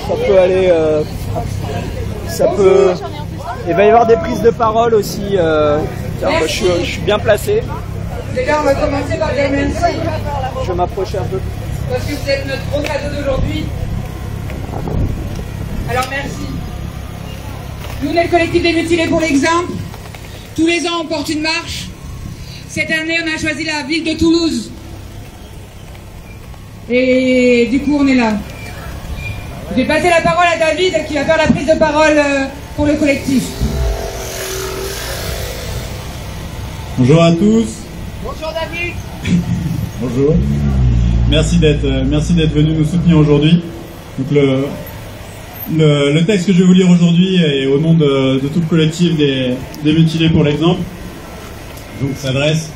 ça peut aller, ça peut. Il va y avoir des prises de parole aussi. Tiens, moi, je suis bien placé. Les gars, on va commencer par dire merci. Je vais m'approcher un peu. Parce que vous êtes notre gros cadeau d'aujourd'hui. Alors merci. Nous, on est le collectif des mutilés pour l'exemple. Tous les ans, on porte une marche. Cette année, on a choisi la ville de Toulouse. Et du coup, on est là. Je vais passer la parole à David qui va faire la prise de parole pour le collectif. Bonjour à tous. Bonjour David. Bonjour. Merci d'être venu nous soutenir aujourd'hui. Donc le texte que je vais vous lire aujourd'hui est au nom de tout le collectif des mutilés pour l'exemple. Donc s'adresse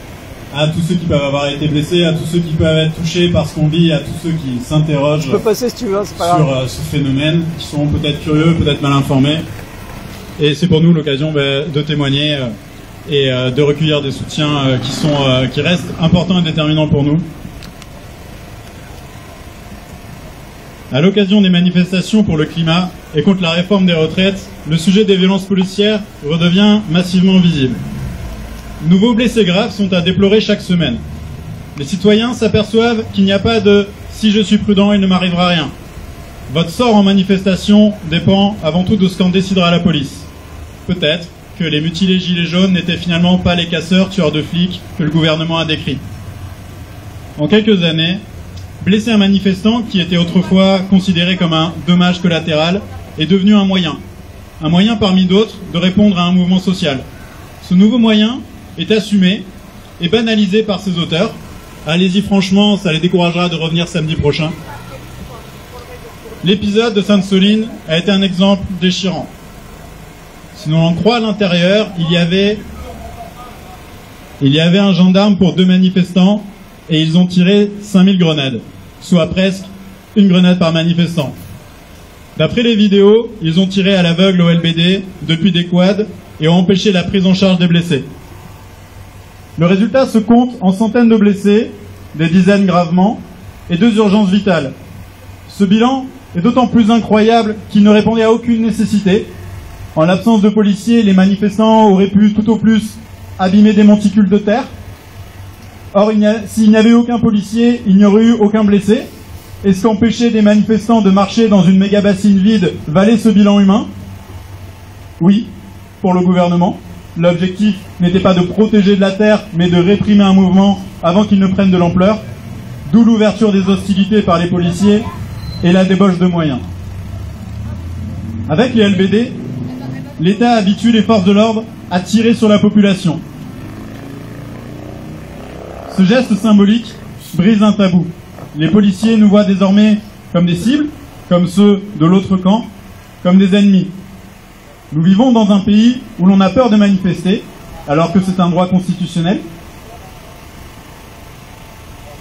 à tous ceux qui peuvent avoir été blessés, à tous ceux qui peuvent être touchés par ce qu'on vit, à tous ceux qui s'interrogent Je peux passer si tu veux, c'est pas grave. sur ce phénomène, qui sont peut-être curieux, peut-être mal informés. Et c'est pour nous l'occasion de témoigner et de recueillir des soutiens qui restent importants et déterminants pour nous. À l'occasion des manifestations pour le climat et contre la réforme des retraites, le sujet des violences policières redevient massivement visible. De nouveaux blessés graves sont à déplorer chaque semaine. Les citoyens s'aperçoivent qu'il n'y a pas de « si je suis prudent, il ne m'arrivera rien ». Votre sort en manifestation dépend avant tout de ce qu'en décidera la police. Peut-être que les mutilés gilets jaunes n'étaient finalement pas les casseurs tueurs de flics que le gouvernement a décrits. En quelques années, blesser un manifestant qui était autrefois considéré comme un dommage collatéral est devenu un moyen parmi d'autres de répondre à un mouvement social. Ce nouveau moyen est assumé et banalisé par ses auteurs. Allez-y franchement, ça les découragera de revenir samedi prochain. L'épisode de Sainte-Soline a été un exemple déchirant. Si l'on en croit à l'intérieur, il y avait un gendarme pour 2 manifestants et ils ont tiré 5000 grenades, soit presque une grenade par manifestant. D'après les vidéos, ils ont tiré à l'aveugle au LBD depuis des quads et ont empêché la prise en charge des blessés. Le résultat se compte en centaines de blessés, des dizaines gravement, et 2 urgences vitales. Ce bilan est d'autant plus incroyable qu'il ne répondait à aucune nécessité. En l'absence de policiers, les manifestants auraient pu tout au plus abîmer des monticules de terre. Or, s'il n'y avait eu aucun policier, il n'y aurait eu aucun blessé. Est-ce qu'empêcher des manifestants de marcher dans une méga bassine vide valait ce bilan humain? Oui, pour le gouvernement. L'objectif n'était pas de protéger de la terre, mais de réprimer un mouvement avant qu'il ne prenne de l'ampleur. D'où l'ouverture des hostilités par les policiers et la débauche de moyens. Avec les LBD, l'État habitue les forces de l'ordre à tirer sur la population. Ce geste symbolique brise un tabou. Les policiers nous voient désormais comme des cibles, comme ceux de l'autre camp, comme des ennemis. Nous vivons dans un pays où l'on a peur de manifester, alors que c'est un droit constitutionnel.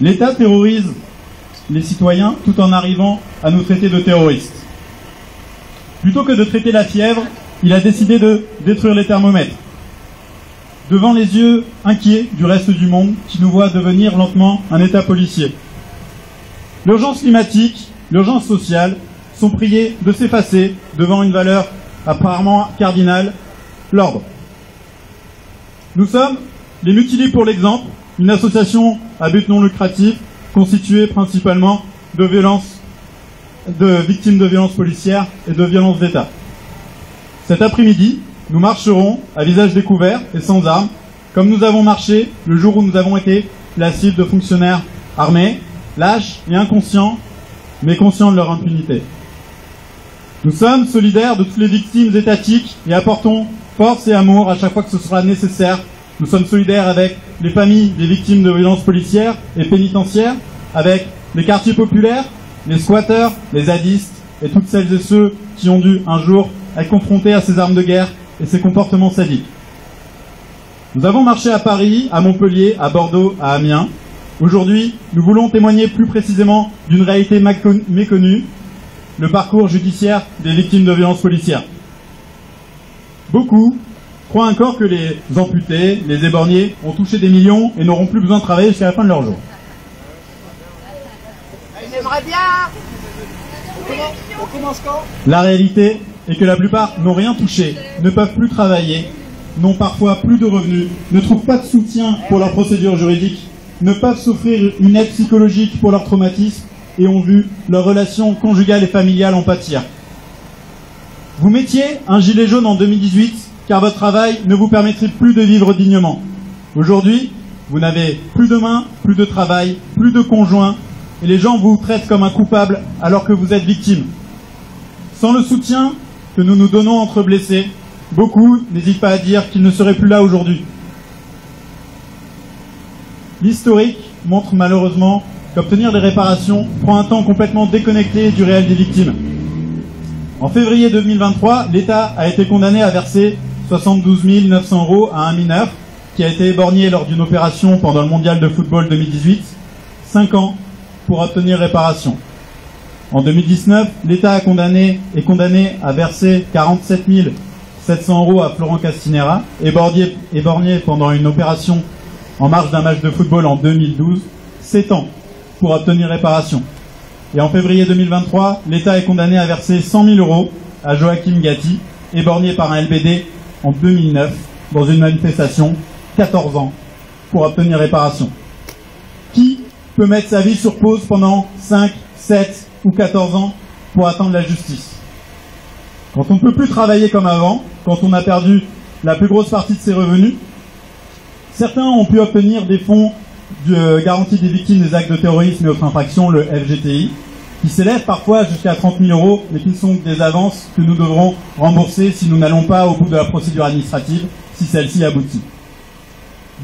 L'État terrorise les citoyens tout en arrivant à nous traiter de terroristes. Plutôt que de traiter la fièvre, il a décidé de détruire les thermomètres. Devant les yeux inquiets du reste du monde qui nous voit devenir lentement un État policier. L'urgence climatique, l'urgence sociale sont priées de s'effacer devant une valeur apparemment cardinale, l'ordre. Nous sommes les mutilés pour l'exemple, une association à but non lucratif constituée principalement de victimes de violences policières et de violences d'État. Cet après-midi, nous marcherons à visage découvert et sans armes, comme nous avons marché le jour où nous avons été la cible de fonctionnaires armés, lâches et inconscients, mais conscients de leur impunité. Nous sommes solidaires de toutes les victimes étatiques et apportons force et amour à chaque fois que ce sera nécessaire. Nous sommes solidaires avec les familles des victimes de violences policières et pénitentiaires, avec les quartiers populaires, les squatteurs, les zadistes et toutes celles et ceux qui ont dû un jour être confrontés à ces armes de guerre et ces comportements sadiques. Nous avons marché à Paris, à Montpellier, à Bordeaux, à Amiens. Aujourd'hui, nous voulons témoigner plus précisément d'une réalité méconnue, le parcours judiciaire des victimes de violences policières. Beaucoup croient encore que les amputés, les éborgnés ont touché des millions et n'auront plus besoin de travailler jusqu'à la fin de leur jour. J'aimerais bien. On commence quand? La réalité est que la plupart n'ont rien touché, ne peuvent plus travailler, n'ont parfois plus de revenus, ne trouvent pas de soutien pour leur procédure juridique, ne peuvent s'offrir une aide psychologique pour leur traumatisme et ont vu leurs relations conjugales et familiales en pâtir. Vous mettiez un gilet jaune en 2018 car votre travail ne vous permettrait plus de vivre dignement. Aujourd'hui, vous n'avez plus de main, plus de travail, plus de conjoint et les gens vous traitent comme un coupable alors que vous êtes victime. Sans le soutien que nous nous donnons entre blessés, beaucoup n'hésitent pas à dire qu'ils ne seraient plus là aujourd'hui. L'historique montre malheureusement qu'obtenir des réparations prend un temps complètement déconnecté du réel des victimes. En février 2023, l'État a été condamné à verser 72 900 € à un mineur qui a été éborgné lors d'une opération pendant le mondial de football 2018, 5 ans pour obtenir réparation. En 2019, l'État est condamné à verser 47 700 € à Florent Castinera, éborgné pendant une opération en marge d'un match de football en 2012, 7 ans pour obtenir réparation. Et en février 2023, l'État est condamné à verser 100 000 € à Joachim Gatti, éborgné par un LBD en 2009 dans une manifestation, 14 ans pour obtenir réparation. Qui peut mettre sa vie sur pause pendant 5, 7 ou 14 ans pour attendre la justice? Quand on ne peut plus travailler comme avant, quand on a perdu la plus grosse partie de ses revenus, certains ont pu obtenir des fonds de garantie des victimes des actes de terrorisme et autres infractions, le FGTI, qui s'élèvent parfois jusqu'à 30 000 €, mais qui ne sont que des avances que nous devrons rembourser si nous n'allons pas au bout de la procédure administrative, si celle-ci aboutit.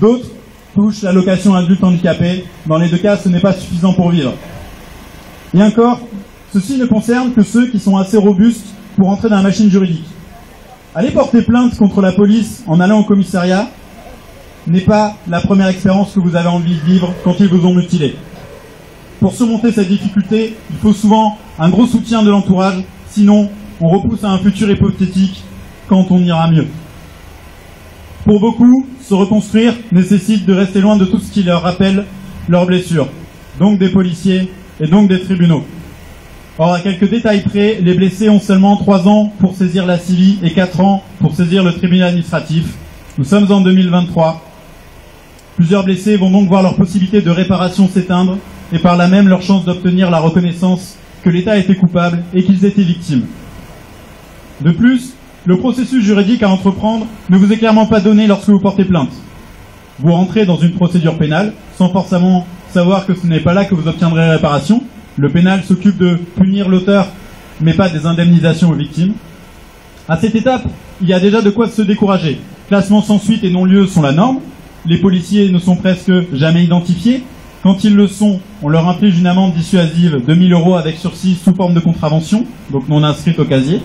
D'autres touchent l'allocation adulte handicapé. Dans les deux cas, ce n'est pas suffisant pour vivre. Et encore, ceci ne concerne que ceux qui sont assez robustes pour entrer dans la machine juridique. Aller porter plainte contre la police en allant au commissariat n'est pas la première expérience que vous avez envie de vivre quand ils vous ont mutilé. Pour surmonter cette difficulté, il faut souvent un gros soutien de l'entourage, sinon on repousse à un futur hypothétique quand on ira mieux. Pour beaucoup, se reconstruire nécessite de rester loin de tout ce qui leur rappelle leurs blessures, donc des policiers et donc des tribunaux. Or, à quelques détails près, les blessés ont seulement 3 ans pour saisir la CIVI et 4 ans pour saisir le tribunal administratif. Nous sommes en 2023. Plusieurs blessés vont donc voir leur possibilité de réparation s'éteindre et par là même leur chance d'obtenir la reconnaissance que l'État était coupable et qu'ils étaient victimes. De plus, le processus juridique à entreprendre ne vous est clairement pas donné lorsque vous portez plainte. Vous rentrez dans une procédure pénale sans forcément savoir que ce n'est pas là que vous obtiendrez réparation. Le pénal s'occupe de punir l'auteur, mais pas des indemnisations aux victimes. À cette étape, il y a déjà de quoi se décourager. Classement sans suite et non-lieu sont la norme. Les policiers ne sont presque jamais identifiés. Quand ils le sont, on leur inflige une amende dissuasive de 1 000 € avec sursis sous forme de contravention, donc non inscrite au casier.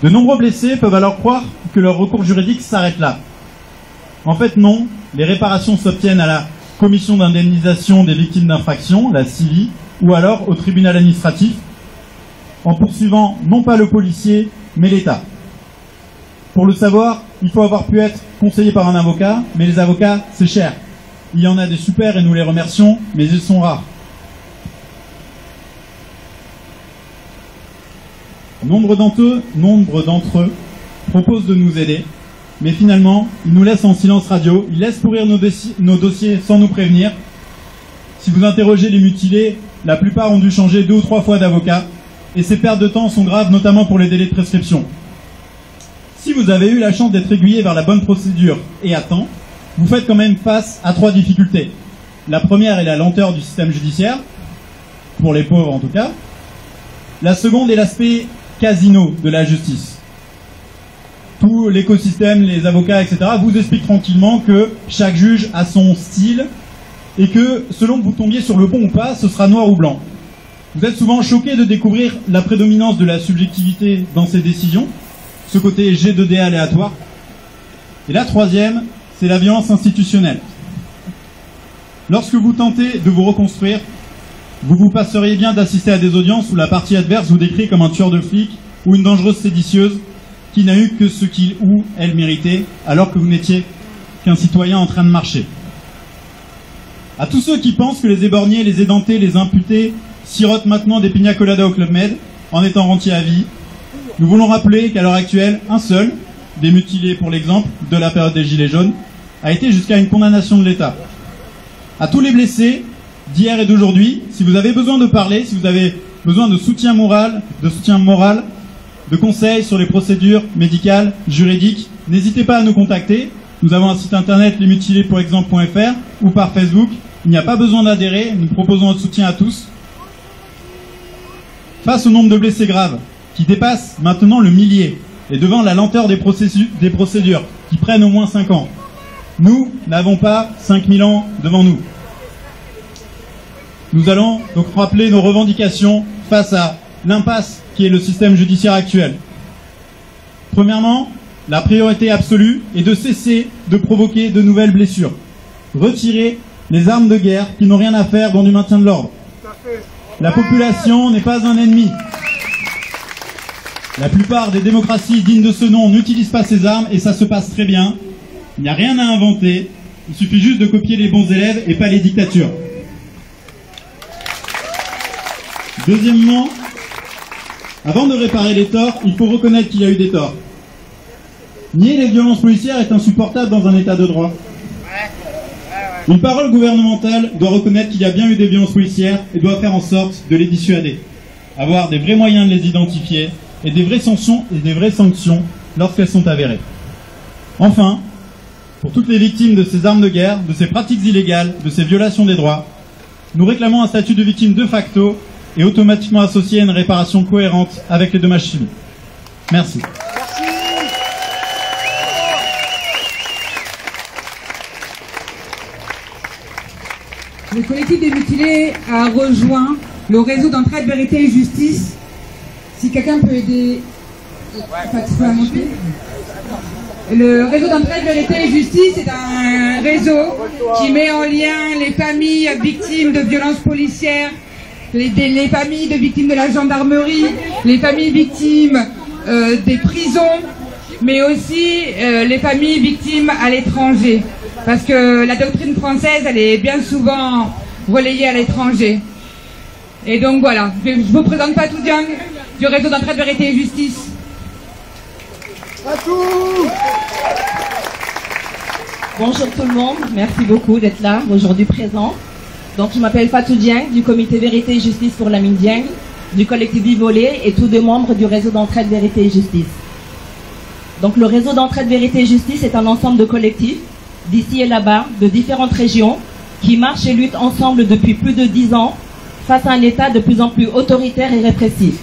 De nombreux blessés peuvent alors croire que leur recours juridique s'arrête là. En fait, non. Les réparations s'obtiennent à la commission d'indemnisation des victimes d'infraction, la CIVI, ou alors au tribunal administratif, en poursuivant non pas le policier, mais l'État. Pour le savoir, il faut avoir pu être conseillé par un avocat, mais les avocats, c'est cher. Il y en a des super et nous les remercions, mais ils sont rares. Nombre d'entre eux proposent de nous aider, mais finalement, ils nous laissent en silence radio, ils laissent pourrir nos dossiers sans nous prévenir. Si vous interrogez les mutilés, la plupart ont dû changer 2 ou 3 fois d'avocat, et ces pertes de temps sont graves, notamment pour les délais de prescription. Si vous avez eu la chance d'être aiguillé vers la bonne procédure et à temps, vous faites quand même face à 3 difficultés. La première est la lenteur du système judiciaire, pour les pauvres en tout cas. La seconde est l'aspect casino de la justice. Tout l'écosystème, les avocats, etc. vous expliquent tranquillement que chaque juge a son style et que selon que vous tombiez sur le bon ou pas, ce sera noir ou blanc. Vous êtes souvent choqué de découvrir la prédominance de la subjectivité dans ces décisions, ce côté G2D aléatoire. Et la troisième, c'est la violence institutionnelle. Lorsque vous tentez de vous reconstruire, vous vous passeriez bien d'assister à des audiences où la partie adverse vous décrit comme un tueur de flics ou une dangereuse séditieuse qui n'a eu que ce qu'il ou elle méritait, alors que vous n'étiez qu'un citoyen en train de marcher. À tous ceux qui pensent que les éborgnés, les édentés, les imputés sirotent maintenant des pina coladas au Club Med, en étant rentier à vie. Nous voulons rappeler qu'à l'heure actuelle, un seul des mutilés, pour l'exemple, de la période des Gilets jaunes, a été jusqu'à une condamnation de l'État. À tous les blessés d'hier et d'aujourd'hui, si vous avez besoin de parler, si vous avez besoin de soutien moral, de conseils sur les procédures médicales, juridiques, n'hésitez pas à nous contacter. Nous avons un site internet lesmutiléspourexemple.fr ou par Facebook. Il n'y a pas besoin d'adhérer, nous proposons notre soutien à tous. Face au nombre de blessés graves, qui dépasse maintenant le millier, et devant la lenteur des procédures, qui prennent au moins 5 ans, nous n'avons pas 5000 ans devant nous. Nous allons donc rappeler nos revendications face à l'impasse qui est le système judiciaire actuel. Premièrement, la priorité absolue est de cesser de provoquer de nouvelles blessures. Retirer les armes de guerre qui n'ont rien à faire dans du maintien de l'ordre. La population n'est pas un ennemi. La plupart des démocraties dignes de ce nom n'utilisent pas ces armes et ça se passe très bien. Il n'y a rien à inventer. Il suffit juste de copier les bons élèves et pas les dictatures. Deuxièmement, avant de réparer les torts, il faut reconnaître qu'il y a eu des torts. Nier les violences policières est insupportable dans un état de droit. Une parole gouvernementale doit reconnaître qu'il y a bien eu des violences policières et doit faire en sorte de les dissuader. Avoir des vrais moyens de les identifier et des vraies sanctions lorsqu'elles sont avérées. Enfin, pour toutes les victimes de ces armes de guerre, de ces pratiques illégales, de ces violations des droits, nous réclamons un statut de victime de facto et automatiquement associé à une réparation cohérente avec les dommages subis. Merci. Le collectif des mutilés a rejoint le réseau d'entraide, vérité et justice. Si quelqu'un peut aider... Le réseau d'entraide, vérité et justice est un réseau qui met en lien les familles victimes de violences policières, les familles de victimes de la gendarmerie, les familles victimes des prisons, mais aussi les familles victimes à l'étranger. Parce que la doctrine française, elle est bien souvent relayée à l'étranger. Et donc voilà, je vous présente Fatou Dieng du réseau d'entraide, vérité et justice. Fatou! Bonjour tout le monde, merci beaucoup d'être là aujourd'hui présent. Donc je m'appelle Fatou Dieng du comité Vérité et Justice pour Lamine Dieng, du collectif Vivolé et tous deux membres du réseau d'entraide, vérité et justice. Donc le réseau d'entraide, vérité et justice est un ensemble de collectifs d'ici et là-bas, de différentes régions, qui marchent et luttent ensemble depuis plus de 10 ans face à un État de plus en plus autoritaire et répressif.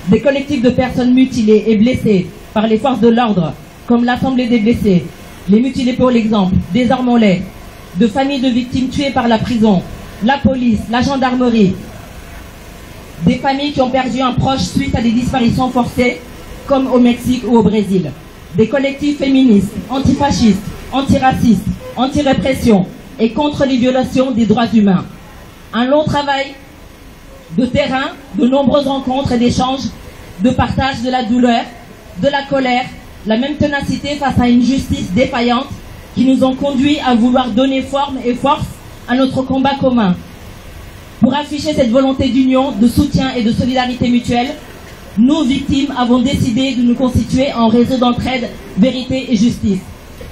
Des collectifs de personnes mutilées et blessées par les forces de l'ordre, comme l'Assemblée des blessés, les mutilés pour l'exemple, désarmons-les, de familles de victimes tuées par la prison, la police, la gendarmerie, des familles qui ont perdu un proche suite à des disparitions forcées, comme au Mexique ou au Brésil, des collectifs féministes, antifascistes, antiracistes, anti-répression et contre les violations des droits humains. Un long travail de terrain, de nombreuses rencontres et d'échanges, de partage de la douleur, de la colère, la même ténacité face à une justice défaillante qui nous ont conduits à vouloir donner forme et force à notre combat commun. Pour afficher cette volonté d'union, de soutien et de solidarité mutuelle, nous, victimes, avons décidé de nous constituer en réseau d'entraide, vérité et justice.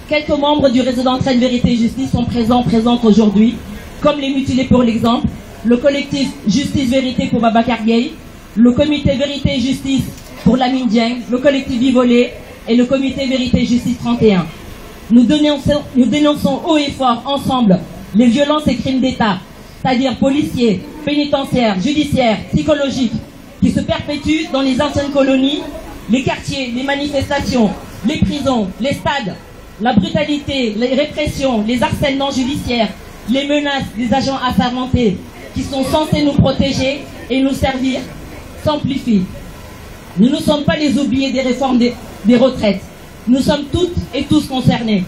Quelques membres du réseau d'entraide, vérité et justice sont présentes aujourd'hui, comme les mutilés pour l'exemple, le collectif Justice-Vérité pour Babacar Gueye, le comité Vérité et Justice pour Lamine Dieng, le collectif Vivolé et le comité Vérité et Justice 31. Nous dénonçons haut et fort ensemble les violences et crimes d'État, c'est-à-dire policiers, pénitentiaires, judiciaires, psychologiques, qui se perpétuent dans les anciennes colonies, les quartiers, les manifestations, les prisons, les stades, la brutalité, les répressions, les harcèlements judiciaires, les menaces des agents assermentés qui sont censés nous protéger et nous servir s'amplifient. Nous ne sommes pas les oubliés des réformes des retraites. Nous sommes toutes et tous concernés.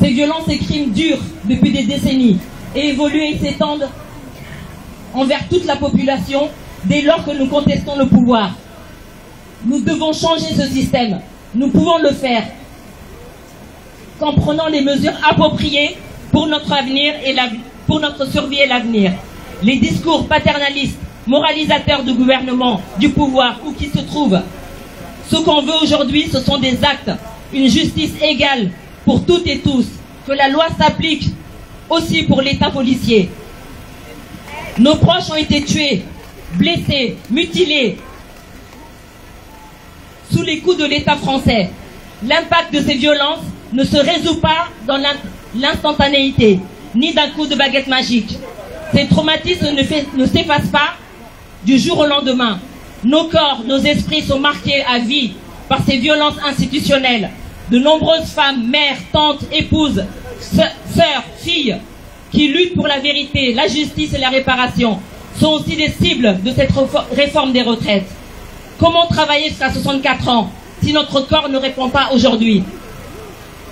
Ces violences et crimes durent depuis des décennies et évoluent et s'étendent envers toute la population dès lors que nous contestons le pouvoir. Nous devons changer ce système. Nous pouvons le faire qu'en prenant les mesures appropriées pour notre avenir et pour notre survie et l'avenir. Les discours paternalistes moralisateurs du gouvernement, du pouvoir, où qu'ils se trouvent. Ce qu'on veut aujourd'hui, ce sont des actes, une justice égale pour toutes et tous, que la loi s'applique aussi pour l'État policier. Nos proches ont été tués, blessés, mutilés, sous les coups de l'État français. L'impact de ces violences ne se résout pas dans l'instantanéité, ni d'un coup de baguette magique. Ces traumatismes ne s'effacent pas du jour au lendemain. Nos corps, nos esprits sont marqués à vie par ces violences institutionnelles. De nombreuses femmes, mères, tantes, épouses, sœurs, filles, qui luttent pour la vérité, la justice et la réparation, sont aussi des cibles de cette réforme des retraites. Comment travailler jusqu'à 64 ans si notre corps ne répond pas aujourd'hui?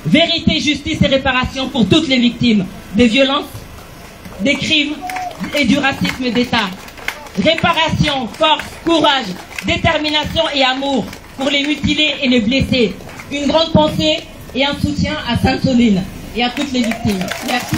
Vérité, justice et réparation pour toutes les victimes des violences, des crimes et du racisme d'État. Réparation, force, courage, détermination et amour pour les mutilés et les blessés. Une grande pensée et un soutien à Sainte-Soline et à toutes les victimes. Merci.